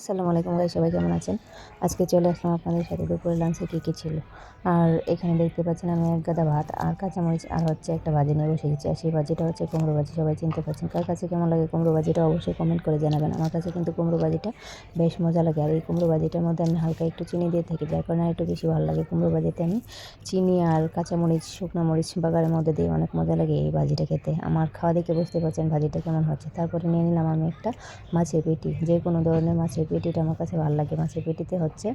আসসালামু আলাইকুম গাইস, সবাই কেমন আছেন? আজকে চলে আসলাম আপনাদের সাথে দুপুরে লাঞ্চে কী ছিল। আর এখানে দেখতে পাচ্ছেন আমি এক গাদা ভাত আর কাঁচামরিচ আর হচ্ছে একটা ভাজি নিয়ে বসে গেছি। আর সেই ভাজিটা হচ্ছে কুমড়ো ভাজি। সবাই চিনতে পারছেন। কার কাছে কেমন লাগে কুমড়ো ভাজিটা অবশ্যই কমেন্ট করে জানাবেন। আমার কাছে কিন্তু কুমড়ো ভাজিটা বেশ মজা লাগে। আর এই কুমড়ো ভাজিটার মধ্যে আমি হালকা একটু চিনি দিয়ে থাকি, যার কারণে একটু বেশি ভালো লাগে। কুমড়ো ভাজিতে আমি চিনি আর কাঁচামরিচ, শুকনো মরিচ বাগারের মধ্যে দিয়ে অনেক মজা লাগে এই ভাজিটা খেতে। আমার খাওয়া দেখে বুঝতে পারছেন ভাজিটা কেমন হচ্ছে। তারপরে নিয়ে নিলাম আমি একটা মাছের পেটি। যে কোনো ধরনের মাছের পেটিটা আমার কাছে ভালো লাগে। মাছের পেটিতে হচ্ছে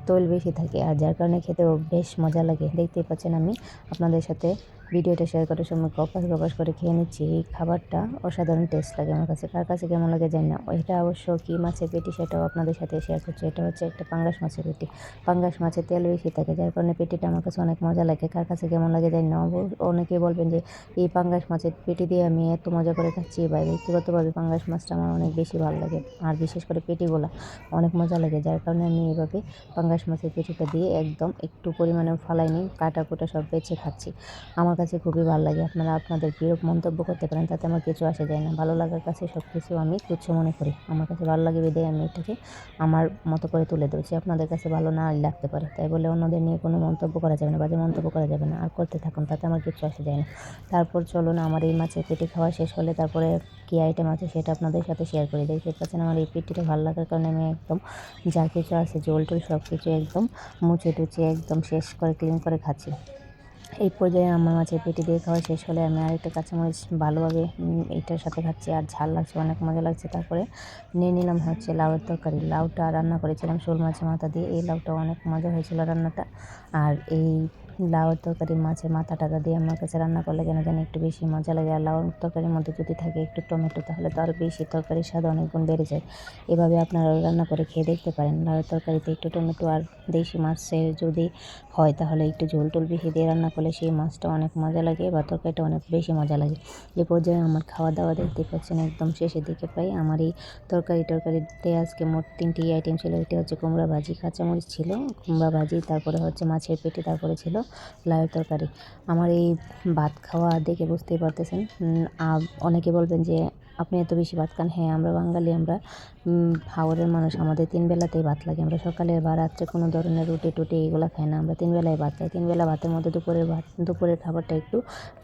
তৈল বেশি থাকে, আর যার কারণে খেতেও বেশ মজা লাগে। দেখতেই পাচ্ছেন আমি আপনাদের সাথে ভিডিওটা শেয়ার করার সময় গপাস করে খেয়ে নিচ্ছি। এই খাবারটা অসাধারণ টেস্ট লাগে আমার কাছে। কার কাছে কেমন লাগে জানি না। এটা অবশ্য কী মাছের পেটি সেটাও আপনাদের সাথে শেয়ার করছি। এটা হচ্ছে একটা পাঙ্গাস মাছের পেটি। পাঙ্গাস মাছের তেল বেশি থাকে, যার কারণে পেটিটা আমার কাছে অনেক মজা লাগে। কার কাছে কেমন লাগে জানি না। অনেকেই বলবেন যে এই পাঙ্গাস মাছের পেটি দিয়ে আমি এত মজা করে খাচ্ছি। বা ব্যক্তিগতভাবে পাঙ্গাস মাছটা আমার অনেক বেশি ভালো লাগে, আর বিশেষ করে পেটিগুলো অনেক মজা লাগে। যার কারণে আমি এভাবে পাঙ্গাস মাছের পেটিটা দিয়ে একদম একটু পরিমাণে ফালাই নিই, কাটা কুটা সব বেছে খাচ্ছি। আমার কাছে খুবই ভালো লাগে। আপনারা আপনাদের বিরূপ মন্তব্য করতে পারেন, তাতে আমার কিছু আসে যায় না। ভালো লাগার কাছে সব কিছু আমি তুচ্ছ মনে করি। আমার কাছে ভালো লাগে বিধায় আমি এটাকে আমার মতো করে তুলে ধরছি। আপনাদের কাছে ভালো না লাগতে পারে, তাই বলে অন্যদের নিয়ে কোনো মন্তব্য করা যাবে না, বাজে মন্তব্য করা যাবে না। আর করতে থাকুন, তাতে আমার কিছু আসে যায় না। তারপর চলুন, আমার এই মাছের পেটি খাওয়া শেষ হলে তারপরে কী আইটেম আছে সেটা আপনাদের সাথে শেয়ার করি। দেখতে পাচ্ছেন আমার এই পেটিটা ভালো লাগার কারণে আমি একদম যা কিছু আছে ঝোল টোল সব কিছু একদম মুছে টুচে একদম শেষ করে ক্লিন করে খাচ্ছি। এই পর্যায়ে আমার মাছের পেটি দিয়ে খাওয়া শেষ হলে আমি আরেকটা কাঁচামরিচ ভালোভাবে এইটার সাথে খাচ্ছি, আর ঝাল লাগছে, অনেক মজা লাগছে। তারপরে নিয়ে নিলাম হচ্ছে লাউয়ের তরকারি। লাউটা রান্না করেছিলাম শোল মাছের মাথা দিয়ে। এই লাউটা অনেক মজা হয়েছিল রান্নাটা। আর এই লাউয়ের তরকারি মাছের মাথা টাথা দিয়ে আমার কাছে রান্না করলে কেন জানি একটু বেশি মজা লাগে। আর লাউয়ের তরকারির মধ্যে যদি থাকে একটু টমেটো, তাহলে তো আরও বেশি তরকারির স্বাদ অনেক গুণ বেড়ে যায়। এভাবে আপনারাও রান্না করে খেয়ে দেখতে পারেন। লাউয়ের তরকারিতে একটু টমেটো আর দেশি মাছের যদি হয় তাহলে একটু ঝোল টোল বেশি দিয়ে রান্না করলে সেই মাছটা অনেক মজা লাগে বা তরকারিটা অনেক বেশি মজা লাগে। এ পর্যায়ে আমার খাওয়া দাওয়া দেখতে পাচ্ছেন একদম শেষের দিকে প্রায়। আমার এই তরকারিতে আজকে মোট 3টি আইটেম ছিল। এটা হচ্ছে কুমড়া ভাজি, কাঁচামরিচ ছিল, কুমড়া ভাজি, তারপরে হচ্ছে মাছের পেটি, তারপরে ছিল লাউয়ের তরকারি। আমার এই ভাত খাওয়া দেখে বুঝতেই পারতেছেন। অনেকে বলবেন যে আপনি এত বেশি ভাত খান। হ্যাঁ, আমরা বাঙালি, আমরা হাওরের মানুষ। আমাদের 3 বেলাতেই ভাত লাগে। আমরা সকালে বা রাত্রে কোনো ধরনের রুটি টুটি এগুলো খাই না। আমরা 3 বেলায় ভাত খাই। 3 বেলা ভাতের মধ্যে দুপুরের খাবারটা একটু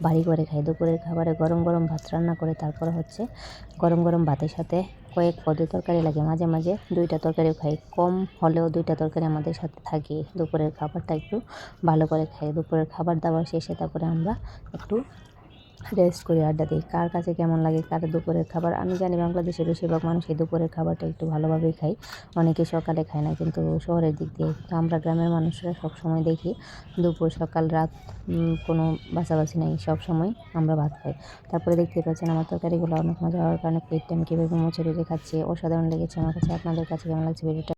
ভারী করে খাই। দুপুরের খাবারে গরম গরম ভাত রান্না করে তারপরে হচ্ছে গরম গরম ভাতের সাথে কয়েক পদের তরকারি লাগে। মাঝে মাঝে 2টা তরকারিও খাই। কম হলেও 2টা তরকারি আমাদের সাথে থাকে। দুপুরের খাবারটা একটু ভালো করে খাই। দুপুরের খাবার দাবার শেষে তারপরে আমরা একটু রেস্ট করি, আড্ডা দিই। কার কাছে কেমন লাগে কার দুপুরের খাবার? আমি জানি বাংলাদেশের বেশিরভাগ মানুষ এই দুপুরের খাবারটা একটু ভালোভাবেই খায়। অনেকে সকালে খায় না, কিন্তু শহরের দিক দিয়ে আমরা গ্রামের মানুষরা সবসময় দেখি দুপুর সকাল রাত কোনো বাছাবাছি নেই, সবসময় আমরা ভাত খাই। তারপরে দেখতেই পাচ্ছেন আমার তরকারিগুলো অনেক মজা হওয়ার কারণে পেটটা আমি কীভাবে মুছে টুচে খাচ্ছি। অসাধারণ লেগেছে আমার কাছে। আপনাদের কাছে কেমন লাগছে ভিডিওটা?